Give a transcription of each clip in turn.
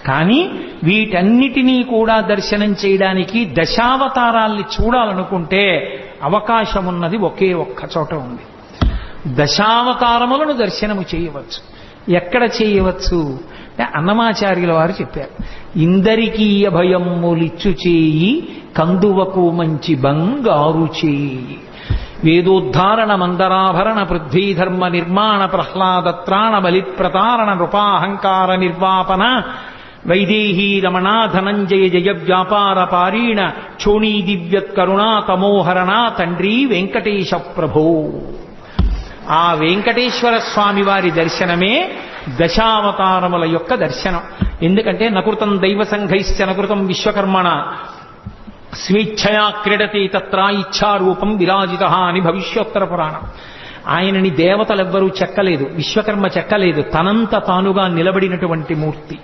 కానీ వీటన్నిటినీ కూడా దర్శనం చేయడానికి దశావతారాల్ని చూడాలనుకుంటే అవకాశం ఉన్నది ఒకే ఒక్క చోట ఉంది. దశావతారములను దర్శనము చేయవచ్చు. ఎక్కడ చేయవచ్చు? అన్నమాచార్యుల వారు చెప్పారు, ఇందరికీ అభయమ్ములిచ్చు చేయి కందువకు మంచి బంగారు చేయి. వేదోద్ధారణ మందరాభరణ పృథ్వీధర్మ నిర్మాణ ప్రహ్లాదత్రాణ బలిప్రతారణ నృపాహంకార నిర్వాపన వైదేహీ రమణా ధనంజయ జయ వ్యాపార పారీణ క్షోణీ దివ్యత్కరుణా తమోహరణ తండ్రి వెంకటేశ ప్రభో. ఆ వెంకటేశ్వర స్వామి వారి దర్శనమే దశావతారముల యొక్క దర్శనం. ఎందుకంటే నకృతం దైవ సంఘైశ్చ నకృతం విశ్వకర్మణ స్వేచ్ఛయా క్రీడతే తత్ర ఇచ్ఛారూపం విరాజిత అని భవిష్యోత్తర పురాణం. ఆయనని దేవతలెవ్వరూ చెక్కలేదు, విశ్వకర్మ చెక్కలేదు, తనంత తానుగా నిలబడినటువంటి మూర్తి.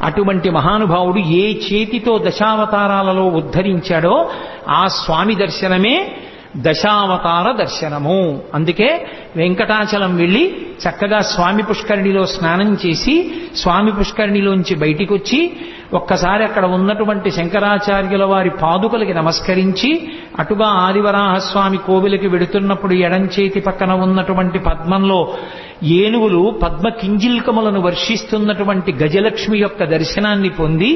అటువంటి మహానుభావుడు ఏ చేతితో దశావతారాలలో ఉద్ధరించాడో ఆ స్వామి దర్శనమే దశావతార దర్శనము. అందుకే వెంకటాచలం వెళ్ళి చక్కగా స్వామి పుష్కరిణిలో స్నానం చేసి స్వామి పుష్కరిణిలోంచి బయటికి వచ్చి ఒక్కసారి అక్కడ ఉన్నటువంటి శంకరాచార్యుల వారి పాదుకలకి నమస్కరించి అటుగా ఆదివరాహస్వామి కోవిలకి వెడుతున్నప్పుడు ఎడంచేతి పక్కన ఉన్నటువంటి పద్మంలో ఏనుగులు పద్మ కింజిల్కములను వర్షిస్తున్నటువంటి గజలక్ష్మి యొక్క దర్శనాన్ని పొంది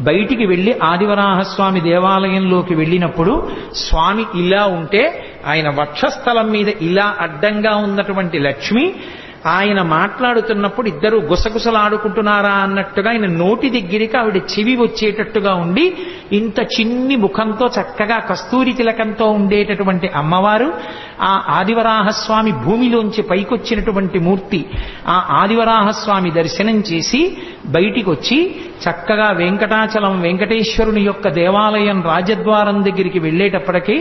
బయటికి వెళ్లి ఆదివరాహస్వామి దేవాలయంలోకి వెళ్ళినప్పుడు స్వామి ఇలా ఉంటే ఆయన వక్షస్థలం మీద ఇలా అడ్డంగా ఉన్నటువంటి లక్ష్మి ఆయన మాట్లాడుతున్నప్పుడు ఇద్దరు గుసగుసలాడుకుంటున్నారా అన్నట్టుగా ఆయన నోటి దగ్గరికి ఆవిడ చెవి వచ్చేటట్టుగా ఉండి ఇంత చిన్ని ముఖంతో చక్కగా కస్తూరి తిలకంతో ఉండేటటువంటి అమ్మవారు ఆ ఆదివరాహస్వామి భూమిలోంచి పైకొచ్చినటువంటి మూర్తి. ఆ ఆదివరాహస్వామి దర్శనం చేసి బయటికి వచ్చి చక్కగా వెంకటాచలం వెంకటేశ్వరుని యొక్క దేవాలయం రాజద్వారం దగ్గరికి వెళ్ళేటప్పటికీ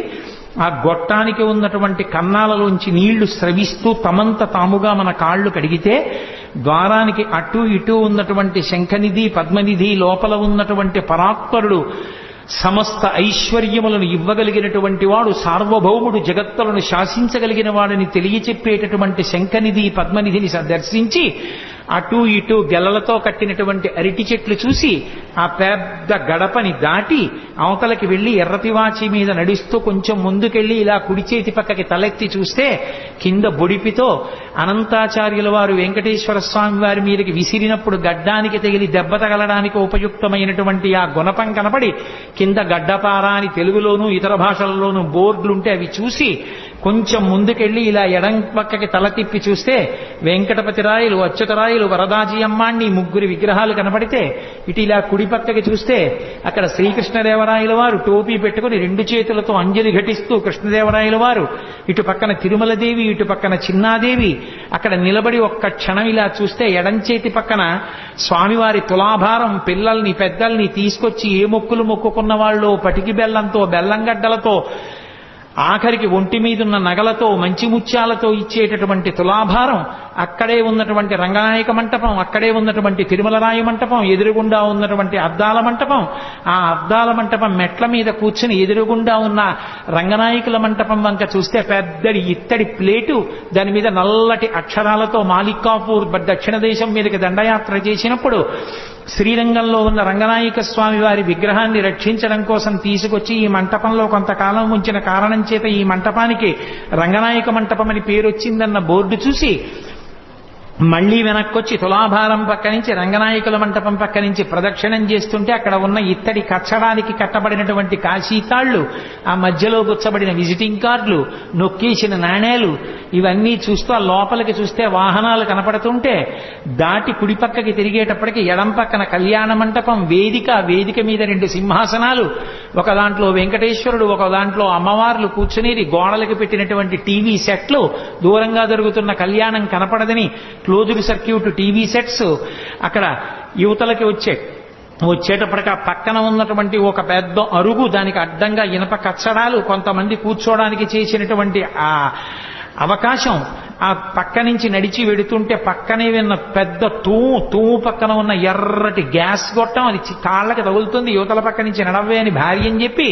ఆ గొట్టానికి ఉన్నటువంటి కన్నాలలోంచి నీళ్లు స్రవిస్తూ తమంత తాముగా మన కాళ్లు కడిగితే ద్వారానికి అటు ఇటు ఉన్నటువంటి శంఖనిధి పద్మనిధి లోపల ఉన్నటువంటి పరాత్పరుడు సమస్త ఐశ్వర్యములను ఇవ్వగలిగినటువంటి వాడు సార్వభౌముడు జగత్తులను శాసించగలిగిన వాడిని తెలియచెప్పేటటువంటి శంఖనిధి పద్మనిధిని దర్శించి అటు ఇటు గెలలతో కట్టినటువంటి అరటి చెట్లు చూసి ఆ పెద్ద గడపని దాటి అవతలకి వెళ్లి ఎర్రతివాచి మీద నడుస్తూ కొంచెం ముందుకెళ్లి ఇలా కుడి చేతి పక్కకి తలెత్తి చూస్తే కింద బొడిపితో అనంతాచార్యుల వారు వెంకటేశ్వర స్వామి వారి మీదకి విసిరినప్పుడు గడ్డానికి తగిలి దెబ్బ తగలడానికి ఉపయుక్తమైనటువంటి ఆ గుణపం కనపడి కింద గడ్డపార అని తెలుగులోనూ ఇతర భాషలలోనూ బోర్డులుంటే అవి చూసి కొంచెం ముందుకెళ్లి ఇలా ఎడం పక్కకి తల తిప్పి చూస్తే వెంకటపతిరాయలు అచ్యుతరాయలు వరదాజీ అమ్మాణ్ణి ముగ్గురి విగ్రహాలు కనపడితే ఇటు ఇలా కుడి పక్కకి చూస్తే అక్కడ శ్రీకృష్ణదేవరాయల వారు టోపీ పెట్టుకుని రెండు చేతులతో అంజలి ఘటిస్తూ కృష్ణదేవరాయల వారు, ఇటు పక్కన తిరుమలదేవి, ఇటు పక్కన చిన్నాదేవి అక్కడ నిలబడి ఒక్క క్షణం ఇలా చూస్తే ఎడం చేతి పక్కన స్వామివారి తులాభారం పిల్లల్ని పెద్దల్ని తీసుకొచ్చి ఏ మొక్కులు మొక్కుకున్న వాళ్ళు పటికి బెల్లంతో బెల్లంగడ్డలతో ఆఖరికి ఒంటి మీదున్న నగలతో మంచి ముత్యాలతో ఇచ్చేటటువంటి తులాభారం, అక్కడే ఉన్నటువంటి రంగనాయక మంటపం, అక్కడే ఉన్నటువంటి తిరుమలరాయి మంటపం, ఎదురుగుండా ఉన్నటువంటి అద్దాల మంటపం, ఆ అద్దాల మంటపం మెట్ల మీద కూర్చుని ఎదురుగుండా ఉన్న రంగనాయకుల మంటపం వంక చూస్తే పెద్దడి ఇత్తడి ప్లేటు, దాని మీద నల్లటి అక్షరాలతో మాలికాపూర్ దక్షిణ దేశం మీదకి దండయాత్ర చేసినప్పుడు శ్రీరంగంలో ఉన్న రంగనాయక స్వామి వారి విగ్రహాన్ని రక్షించడం కోసం తీసుకొచ్చి ఈ మంటపంలో కొంతకాలం ఉంచిన కారణం చేత ఈ మంటపానికి రంగనాయక మంటపం అని పేరు వచ్చిందన్న బోర్డు చూసి మళ్లీ వెనక్కొచ్చి తులాభారం పక్క నుంచి రంగనాయకుల మంటపం పక్క నుంచి ప్రదక్షిణం చేస్తుంటే అక్కడ ఉన్న ఇత్తడి కచ్చడానికి కట్టబడినటువంటి కాశీతాళ్లు, ఆ మధ్యలో గుచ్చబడిన విజిటింగ్ కార్డులు, నొక్కేసిన నాణేలు ఇవన్నీ చూస్తూ ఆ లోపలికి చూస్తే వాహనాలు కనపడుతుంటే దాటి కుడి పక్కకి తిరిగేటప్పటికి ఎడం పక్కన కళ్యాణ మంటపం, వేదిక మీద రెండు సింహాసనాలు, ఒక దాంట్లో వెంకటేశ్వరుడు, ఒక దాంట్లో అమ్మవార్లు కూర్చునేది, గోడలకి పెట్టినటువంటి టీవీ సెట్లు, దూరంగా జరుగుతున్న కళ్యాణం కనపడదని క్లోజ్డ్ సర్క్యూట్ టీవీ సెట్స్, అక్కడ యువతలకి వచ్చేటప్పటికి ఆ పక్కన ఉన్నటువంటి ఒక పెద్ద అరుగు, దానికి అడ్డంగా ఇనప కచ్చడాలు, కొంతమంది కూర్చోవడానికి చేసినటువంటి ఆ అవకాశం, ఆ పక్క నుంచి నడిచి వెడుతుంటే పక్కనే ఉన్న పెద్ద తూము పక్కన ఉన్న ఎర్రటి గ్యాస్ గొట్టం, అది కాళ్ళకి తగులుతుంది, యువతల పక్క నుంచి నడవే అని భార్య అని చెప్పి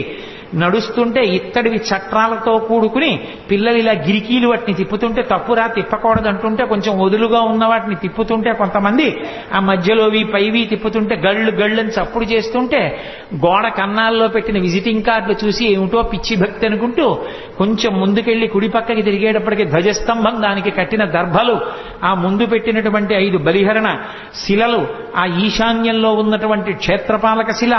నడుస్తుంటే ఇత్తడివి చట్రాలతో కూడుకుని పిల్లలు ఇలా గిరికీలు వాటిని తిప్పుతుంటే తప్పురా తిప్పకూడదు అంటుంటే కొంచెం వదులుగా ఉన్న వాటిని తిప్పుతుంటే కొంతమంది ఆ మధ్యలోవి పైవి తిప్పుతుంటే గళ్ళు గళ్ళని చప్పుడు చేస్తుంటే గోడ కన్నాల్లో పెట్టిన విజిటింగ్ కార్డులు చూసి ఏమిటో పిచ్చి భక్తి అనుకుంటూ కొంచెం ముందుకెళ్లి కుడి పక్కకి తిరిగేటప్పటికి ధ్వజస్తంభం, దానికి కట్టిన దర్భలు, ఆ ముందు పెట్టినటువంటి 5 బలిహరణ శిలలు, ఆ ఈశాన్యంలో ఉన్నటువంటి క్షేత్రపాలక శిల,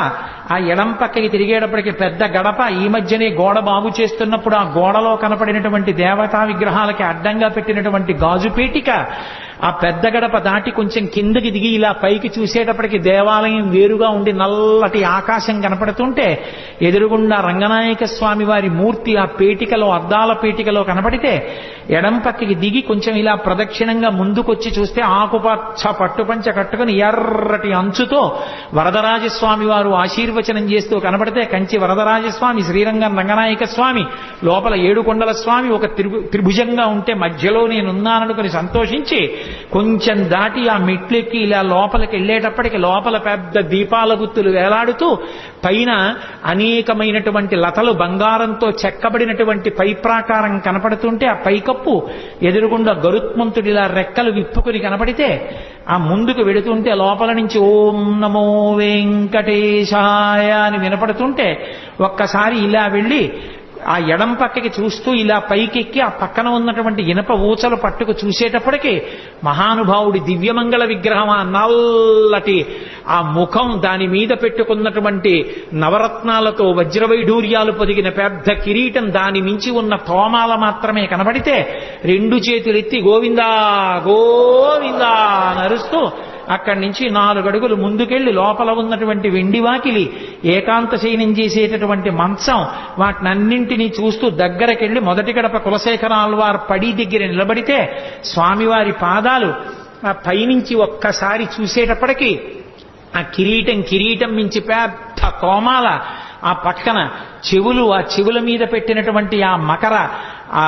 ఆ ఎడం పక్కకి తిరిగేటప్పటికి పెద్ద గడప, ఈ మధ్యనే గోడ బాగు చేస్తున్నప్పుడు ఆ గోడలో కనపడినటువంటి దేవతా విగ్రహాలకి అడ్డంగా పెట్టినటువంటి గాజు పేటిక, ఆ పెద్ద గడప దాటి కొంచెం కిందకి దిగి ఇలా పైకి చూసేటప్పటికి దేవాలయం వేరుగా ఉండి నల్లటి ఆకాశం కనపడుతుంటే ఎదురుగుండా రంగనాయక స్వామి వారి మూర్తి ఆ పేటికలో, అద్దాల పేటికలో కనపడితే ఎడం పక్కకి దిగి కొంచెం ఇలా ప్రదక్షిణంగా ముందుకొచ్చి చూస్తే ఆకుపచ్చ పట్టుపంచ కట్టుకుని ఎర్రటి అంచుతో వరదరాజస్వామి వారు ఆశీర్వచనం చేస్తూ కనపడితే కంచి వరదరాజస్వామి, శ్రీరంగం రంగనాయక స్వామి, లోపల 7 కొండల స్వామి ఒక త్రిభుజంగా ఉంటే మధ్యలో నేనున్నాననుకుని సంతోషించి కొంచెం దాటి ఆ మెట్లెక్కి ఇలా లోపలికి వెళ్ళేటప్పటికి లోపల పెద్ద దీపాల గుత్తులు వేలాడుతూ పైన అనేకమైనటువంటి లతలు బంగారంతో చెక్కబడినటువంటి పై ప్రాకారం కనపడుతుంటే ఆ పైకప్పు ఎదురుగుండా గరుత్మంతుడిలా రెక్కలు విప్పుకుని కనపడితే ఆ ముందుకు వెడుతుంటే లోపల నుంచి ఓం నమో వెంకటేశాయ అని వినపడుతుంటే ఒక్కసారి ఇలా వెళ్ళి ఆ ఎడం పక్కకి చూస్తూ ఇలా పైకెక్కి ఆ పక్కన ఉన్నటువంటి ఇనప ఊచలు పట్టుకు చూసేటప్పటికి మహానుభావుడి దివ్యమంగళ విగ్రహం, ఆ నల్లటి ఆ ముఖం, దాని మీద పెట్టుకున్నటువంటి నవరత్నాలతో వజ్రవైఢూర్యాలు పొదిగిన పెద్ద కిరీటం, దాని మించి ఉన్న తోమాల మాత్రమే కనబడితే 2 చేతులెత్తి గోవిందా గోవిందా నరుస్తూ అక్కడి నుంచి 4 అడుగులు ముందుకెళ్లి లోపల ఉన్నటువంటి వెండి వాకిలి, ఏకాంత శయనం చేసేటటువంటి మంచం, వాటినన్నింటినీ చూస్తూ దగ్గరకెళ్లి మొదటి గడప కులశేఖరాల్వార్ పడి దగ్గర నిలబడితే స్వామివారి పాదాలు ఆ పైనుంచి ఒక్కసారి చూసేటప్పటికీ ఆ కిరీటం మించి పెద్ద కోమాల, ఆ పక్కన చెవులు, ఆ చెవుల మీద పెట్టినటువంటి ఆ మకర ఆ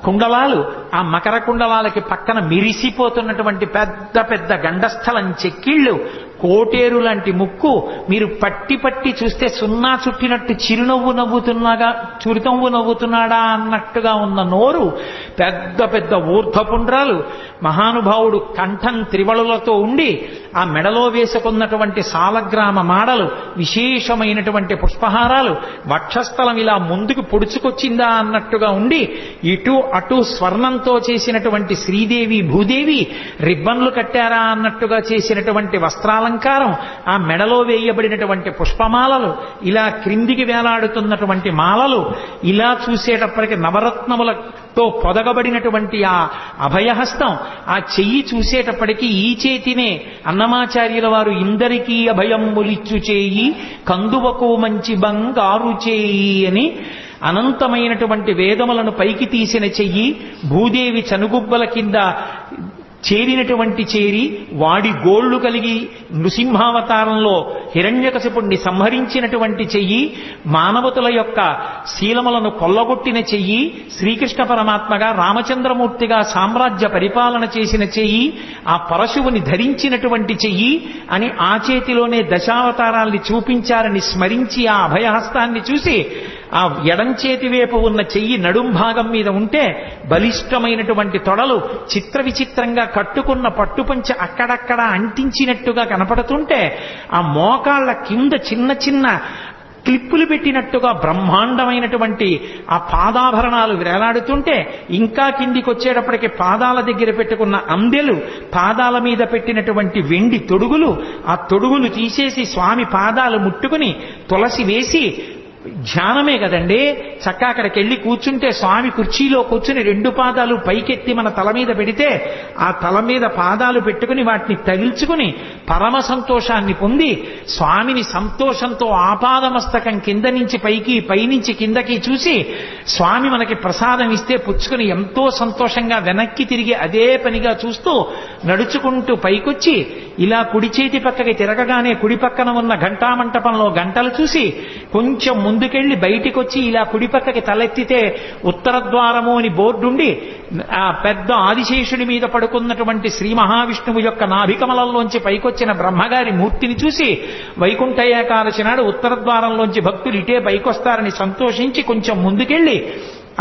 కుండలాలు, ఆ మకర కుండలాలకి పక్కన మిరిసిపోతున్నటువంటి పెద్ద పెద్ద గండస్థలం చెక్కిళ్ళు, కోటేరు లాంటి ముక్కు, మీరు పట్టి పట్టి చూస్తే సున్నా చుట్టినట్టు చిరునవ్వు నవ్వుతున్నాడా అన్నట్టుగా ఉన్న నోరు, పెద్ద పెద్ద ఊర్ధ్వపుండ్రాలు, మహానుభావుడు కంఠం త్రివళులతో ఉండి ఆ మెడలో వేసుకున్నటువంటి సాలగ్రామ మాడలు, విశేషమైనటువంటి పుష్పహారాలు, వక్షస్థలం ఇలా ముందుకు పొడుచుకొచ్చిందా అన్నట్టుగా ఉండి ఇటు అటు స్వర్ణంతో చేసినటువంటి శ్రీదేవి భూదేవి రిబ్బన్లు కట్టారా అన్నట్టుగా చేసినటువంటి వస్త్రాలంకారం, ఆ మెడలో వేయబడినటువంటి పుష్పమాలలు, ఇలా క్రిందికి వేలాడుతున్నటువంటి మాలలు, ఇలా చూసేటప్పటికి నవరత్నములతో పొదగబడినటువంటి ఆ అభయహస్తం, ఆ చెయ్యి చూసేటప్పటికీ ఈ చేతినే అన్నమాచార్యుల వారు ఇందరికీ అభయములిచ్చు చేయి కందువకు మంచి బంగారు చేయి అని అనంతమైనటువంటి వేదములను పైకి తీసిన చెయ్యి, భూదేవి చనుగుబ్బల కింద చేరినటువంటి చేరి వాడి గోళ్లు కలిగి నృసింహావతారంలో హిరణ్యకశిపుణ్ణి సంహరించినటువంటి చెయ్యి, మానవతుల యొక్క శీలములను కొల్లగొట్టిన చెయ్యి, శ్రీకృష్ణ పరమాత్మగా రామచంద్రమూర్తిగా సామ్రాజ్య పరిపాలన చేసిన చెయ్యి, ఆ పరశువుని ధరించినటువంటి చెయ్యి అని ఆ చేతిలోనే దశావతారాల్ని చూపించారని స్మరించి ఆ అభయహస్తాన్ని చూసి ఆ ఎడం చేతి వైపు ఉన్న చెయ్యి నడుం భాగం మీద ఉంటే బలిష్టమైనటువంటి తొడలు చిత్ర విచిత్రంగా కట్టుకున్న పట్టుపంచ అక్కడక్కడ అంటించినట్టుగా కనపడుతుంటే ఆ మోకాళ్ల కింద చిన్న చిన్న క్లిప్పులు పెట్టినట్టుగా బ్రహ్మాండమైనటువంటి ఆ పాదాభరణాలు వేలాడుతుంటే ఇంకా కిందికి వచ్చేటప్పటికి పాదాల దగ్గర పెట్టుకున్న అందెలు, పాదాల మీద పెట్టినటువంటి వెండి తొడుగులు, ఆ తొడుగులు తీసేసి స్వామి పాదాలు ముట్టుకుని తులసి వేసి ధ్యానమే కదండి, చక్క అక్కడికి వెళ్ళి కూర్చుంటే స్వామి కుర్చీలో కూర్చుని 2 పాదాలు పైకెత్తి మన తల మీద పెడితే ఆ తల మీద పాదాలు పెట్టుకుని వాటిని తగిల్చుకుని పరమ సంతోషాన్ని పొంది స్వామిని సంతోషంతో ఆపాదమస్తకం కింద నుంచి పైకి, పైనుంచి కిందకి చూసి స్వామి మనకి ప్రసాదం ఇస్తే పుచ్చుకుని ఎంతో సంతోషంగా వెనక్కి తిరిగి అదే పనిగా చూస్తూ నడుచుకుంటూ పైకొచ్చి ఇలా కుడి చేతి పక్కకి తిరగగానే కుడి పక్కన ఉన్న ఘంటామంటపంలో గంటలు చూసి కొంచెం ముందుకెళ్లి బయటికి వచ్చి ఇలా కుడిపక్కకి తలెత్తితే ఉత్తర ద్వారము అని బోర్డుండి ఆ పెద్ద ఆదిశేషుడి మీద పడుకున్నటువంటి శ్రీ మహావిష్ణువు యొక్క నాభికమలంలోంచి పైకొచ్చిన బ్రహ్మగారి మూర్తిని చూసి వైకుంఠ ఏకాదశి నాడు ఉత్తర ద్వారంలోంచి భక్తులు ఇటే పైకొస్తారని సంతోషించి కొంచెం ముందుకెళ్లి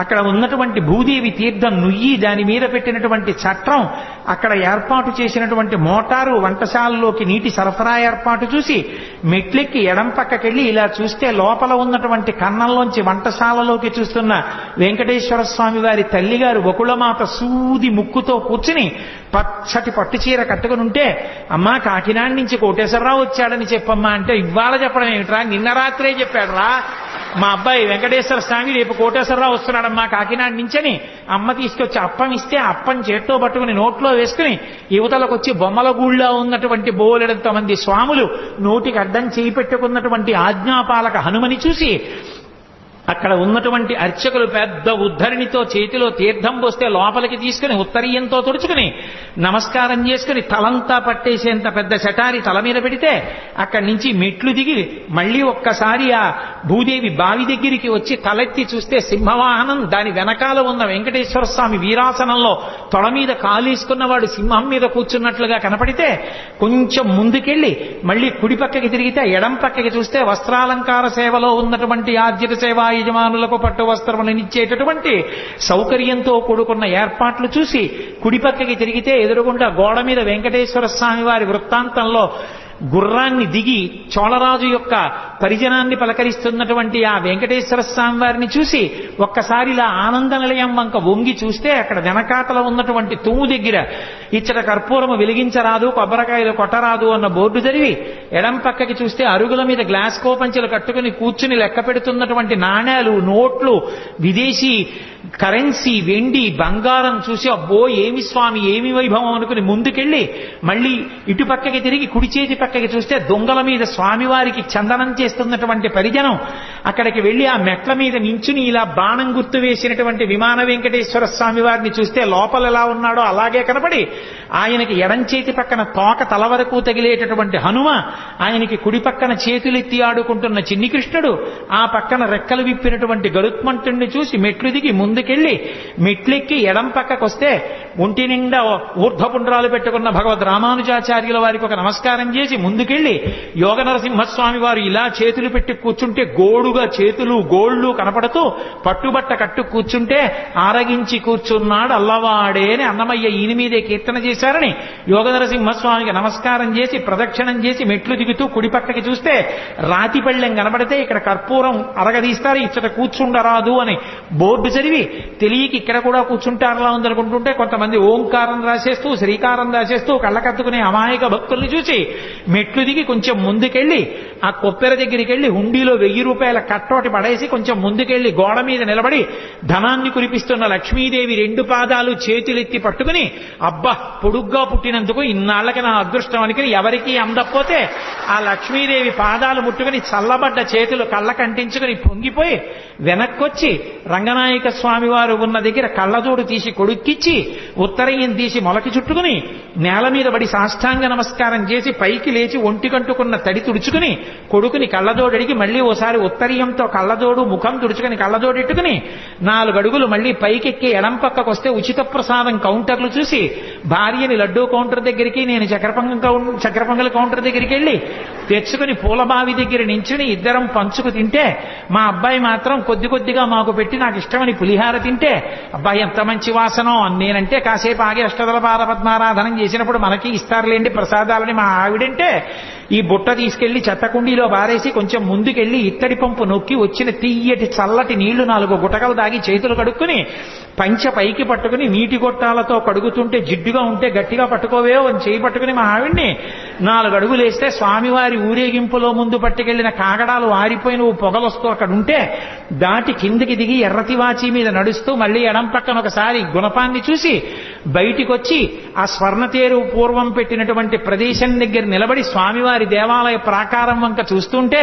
అక్కడ ఉన్నటువంటి భూదేవి తీర్థం నుయ్యి దాని మీద పెట్టినటువంటి చట్రం అక్కడ ఏర్పాటు చేసినటువంటి మోటారు వంటశాలలోకి నీటి సరఫరా ఏర్పాటు చూసి మెట్లెక్కి ఎడం పక్కకెళ్ళి ఇలా చూస్తే లోపల ఉన్నటువంటి కన్నంలోంచి వంటశాలలోకి చూస్తున్న వెంకటేశ్వర స్వామి వారి తల్లిగారు వకుళమాత సూది ముక్కుతో కూర్చుని పచ్చటి పట్టుచీర కట్టుకుని ఉంటే అమ్మా కాకినాడ నుంచి కోటేశ్వరరావు వచ్చాడని చెప్పమ్మా అంటే ఇవాళ చెప్పడం ఏమిట్రా నిన్న రాత్రే చెప్పాడు రా మా అబ్బాయి వెంకటేశ్వర స్వామి రేపు కోటేశ్వరరావు వస్తున్నాడమ్మా కాకినాడ నుంచని అమ్మ తీసుకొచ్చి అప్పం ఇస్తే అప్పం చేత్తో పట్టుకుని నోట్లో వేసుకుని యువతలకు వచ్చి బొమ్మల గూళ్ళో ఉన్నటువంటి బోలెడంత మంది స్వాములు నోటికి అడ్డం చేయి పెట్టుకున్నటువంటి ఆజ్ఞాపాలక హనుమని చూసి అక్కడ ఉన్నటువంటి అర్చకులు పెద్ద ఉద్ధరిణితో చేతిలో తీర్థం పోస్తే లోపలికి తీసుకుని ఉత్తరీయంతో తుడుచుకుని నమస్కారం చేసుకుని తలంతా పట్టేసేంత పెద్ద శటారి తల మీద పెడితే అక్కడి నుంచి మెట్లు దిగి మళ్ళీ ఒక్కసారి ఆ భూదేవి బావి దగ్గరికి వచ్చి తలెత్తి చూస్తే సింహవాహనం దాని వెనకాల ఉన్న వెంకటేశ్వర స్వామి వీరాసనంలో తొడ మీద కాలేసుకున్నవాడు సింహం మీద కూర్చున్నట్లుగా కనపడితే కొంచెం ముందుకెళ్లి మళ్ళీ కుడి పక్కకి తిరిగితే ఎడం పక్కకి చూస్తే వస్త్రాలంకార సేవలో ఉన్నటువంటి ఆర్జిత సేవ యజమానులకు పట్టు వస్త్రములను ఇచ్చేటటువంటి సౌకర్యంతో కూడుకున్న ఏర్పాట్లు చూసి కుడిపక్కకి తిరిగితే ఎదురుగుండా గోడ మీద వెంకటేశ్వర స్వామి వారి వృత్తాంతంలో గుర్రాన్ని దిగి చోళరాజు యొక్క పరిజనాన్ని పలకరిస్తున్నటువంటి ఆ వెంకటేశ్వర స్వామి వారిని చూసి ఒక్కసారి ఇలా ఆనంద నిలయం వంక వంగి చూస్తే అక్కడ వెనకాతల ఉన్నటువంటి తుమ్ము దగ్గర ఇచ్చట కర్పూరము వెలిగించరాదు కొబ్బరికాయలు కొట్టరాదు అన్న బోర్డు జరిగి ఎడం పక్కకి చూస్తే అరుగుల మీద గ్లాస్ కోపంచెలు కట్టుకుని కూర్చుని లెక్క పెడుతున్నటువంటి నాణేలు నోట్లు విదేశీ కరెన్సీ వెండి బంగారం చూసి అబ్బో ఏమి స్వామి ఏమి వైభవం అనుకుని ముందుకెళ్లి మళ్ళీ ఇటు పక్కకి తిరిగి కుడి చేతి పక్కకి చూస్తే దొంగల మీద స్వామివారికి చందనం చేస్తున్నటువంటి పరిజనం అక్కడికి వెళ్లి ఆ మెట్ల మీద నించుని ఇలా బాణం గుర్తు వేసినటువంటి విమాన వెంకటేశ్వర స్వామి వారిని చూస్తే లోపల ఎలా ఉన్నాడో అలాగే కనపడి ఆయనకి ఎడం చేతి పక్కన తోక తల వరకు తగిలేటటువంటి హనుమ ఆయనకి కుడి పక్కన చేతులెత్తి ఆడుకుంటున్న చిన్ని కృష్ణుడు ఆ పక్కన రెక్కలు విప్పినటువంటి గరుత్మంతుణ్ణి చూసి మెట్లు దిగి ముందుకెళ్లి మెట్లెక్కి ఎడం పక్కకొస్తే ఒంటి నిండా ఊర్ధ్వపుండ్రాలు పెట్టుకున్న భగవద్ రామానుజాచార్యుల వారికి ఒక నమస్కారం చేసి ముందుకెళ్లి యోగ నరసింహస్వామి వారు ఇలా చేతులు పెట్టి కూర్చుంటే గోడుగా చేతులు గోళ్లు కనపడుతూ పట్టుబట్ట కట్టు కూర్చుంటే ఆరగించి కూర్చున్నాడు అల్లవాడే అని అన్నమయ్య ఈయన మీదే కీర్తన చేశారని యోగ నరసింహస్వామికి నమస్కారం చేసి ప్రదక్షిణం చేసి మెట్లు దిగుతూ కుడి పక్కకి చూస్తే రాతి పళ్ళెం కనబడితే ఇక్కడ కర్పూరం అరగదీస్తారు ఇచ్చట కూర్చుండరాదు అని బోర్డు చదివి తెలియకి ఇక్కడ కూడా కూర్చుంటారలా ఉందనుకుంటుంటే కొంతమంది ఓంకారం రాసేస్తూ శ్రీకారం రాసేస్తూ కళ్ళకత్తుకునే అమాయక భక్తుల్ని చూసి మెట్లు దిగి కొంచెం ముందుకెళ్లి ఆ కొప్పెర దగ్గరికి వెళ్లి హుండీలో 1000 రూపాయల కట్టోటి పడేసి కొంచెం ముందుకెళ్లి గోడ మీద నిలబడి ధనాన్ని కురిపిస్తున్న లక్ష్మీదేవి 2 పాదాలు చేతులెత్తి పట్టుకుని అబ్బా పొడుగ్గా పుట్టినందుకు ఇన్నాళ్లకి నా అదృష్టం అనుకుని ఎవరికీ అందకపోతే ఆ లక్ష్మీదేవి పాదాలు ముట్టుకుని చల్లబడ్డ చేతులు కళ్ళకంటించుకుని పొంగిపోయి వెనక్కొచ్చి రంగనాయక స్వామి వారు ఉన్న దగ్గర కళ్ళజోడు తీసి కొడుక్కిచ్చి ఉత్తరయ్యం తీసి మొలకి చుట్టుకుని నేల మీద పడి సాష్టాంగ నమస్కారం చేసి పైకి లేచి ఒంటి కంటుకున్న తడి తుడుచుకుని కొడుకుని కళ్ళజోడు అడిగి మళ్ళీ ఓసారి ఉత్తరీయంతో కళ్ళజోడు ముఖం తుడుచుకుని కళ్ళజోడు ఎట్టుకుని 4 అడుగులు మళ్ళీ పైకెక్కి ఎడం పక్కకు వస్తే ఉచిత ప్రసాదం కౌంటర్లు చూసి భార్యని లడ్డూ కౌంటర్ దగ్గరికి నేను చక్కెర పొంగల్ కౌంటర్ దగ్గరికి వెళ్ళి తెచ్చుకుని పూలబావి దగ్గర నించుని ఇద్దరం పంచుకు తింటే మా అబ్బాయి మాత్రం కొద్దిగా మాకు పెట్టి నాకు ఇష్టమని పులిహార తింటే అబ్బాయి ఎంత మంచి వాసనో నేనంటే కాసేపు ఆగి అష్టదళ పద్మారాధనం చేసినప్పుడు మనకి ఇస్తారులేండి ప్రసాదాలని మా ఆవిడంటే ఈ బుట్ట తీసుకెళ్లి చెత్తకుండీలో బారేసి కొంచెం ముందుకెళ్లి ఇత్తడి పంపు నొక్కి వచ్చిన తీయటి చల్లటి నీళ్లు 4 గుటకలు దాగి చేతులు కడుక్కుని పంచ పైకి పట్టుకుని నీటి గొట్టాలతో కడుగుతుంటే జిడ్డుగా ఉంటే గట్టిగా పట్టుకోవేవో అని చేయి పట్టుకుని మా ఆవిడ్ని 4 అడుగులు వేస్తే స్వామివారి ఊరేగింపులో ముందు పట్టుకెళ్లిన కాగడాలు ఆరిపోయిన పొగలొస్తూ అక్కడ ఉంటే దాటి కిందికి దిగి ఎర్రతివాచి మీద నడుస్తూ మళ్ళీ ఎడం పక్కన ఒకసారి గుణపాన్ని చూసి బయటికి వచ్చి ఆ స్వర్ణతేరు పూర్వం పెట్టినటువంటి ప్రదేశం దగ్గర నిలబడి స్వామివారి దేవాలయ ప్రాకారం వంక చూస్తుంటే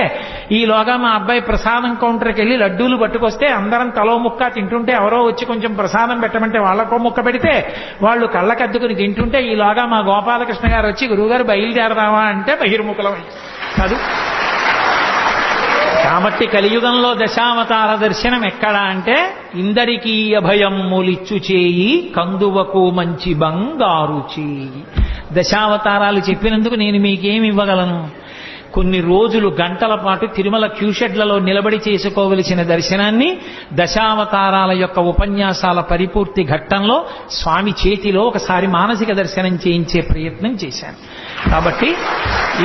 ఈలోగా మా అబ్బాయి ప్రసాదం కౌంటర్కి వెళ్ళి లడ్డూలు పట్టుకొస్తే అందరం తలో ముక్క తింటుంటే ఎవరో వచ్చి కొంచెం ప్రసాదం పెట్టమంటే వాళ్ళకో ముక్క పెడితే వాళ్ళు కళ్ళకద్దుకుని తింటుంటే ఈలోగా మా గోపాలకృష్ణ గారు వచ్చి గురువుగారు బయలుదేరదామా అంటే బహిర్ముఖలం కాదు. కాబట్టి కలియుగంలో దశావతార దర్శనం ఎక్కడా అంటే ఇందరికీ అభయం మూలిచ్చు చేయి కందువకు మంచి బంగారు చేయి. దశావతారాలు చెప్పినందుకు నేను మీకేమి ఇవ్వగలను? కొన్ని రోజులు గంటల పాటు తిరుమల క్యూషెడ్లలో నిలబడి చేసుకోవలసిన దర్శనాన్ని దశావతారాల యొక్క ఉపన్యాసాల పరిపూర్తి ఘట్టంలో స్వామి చేతిలో ఒకసారి మానసిక దర్శనం చేయించే ప్రయత్నం చేశాను. కాబట్టి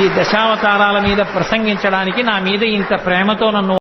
ఈ దశావతారాల మీద ప్రసంగించడానికి నా మీద ఇంత ప్రేమతో నన్ను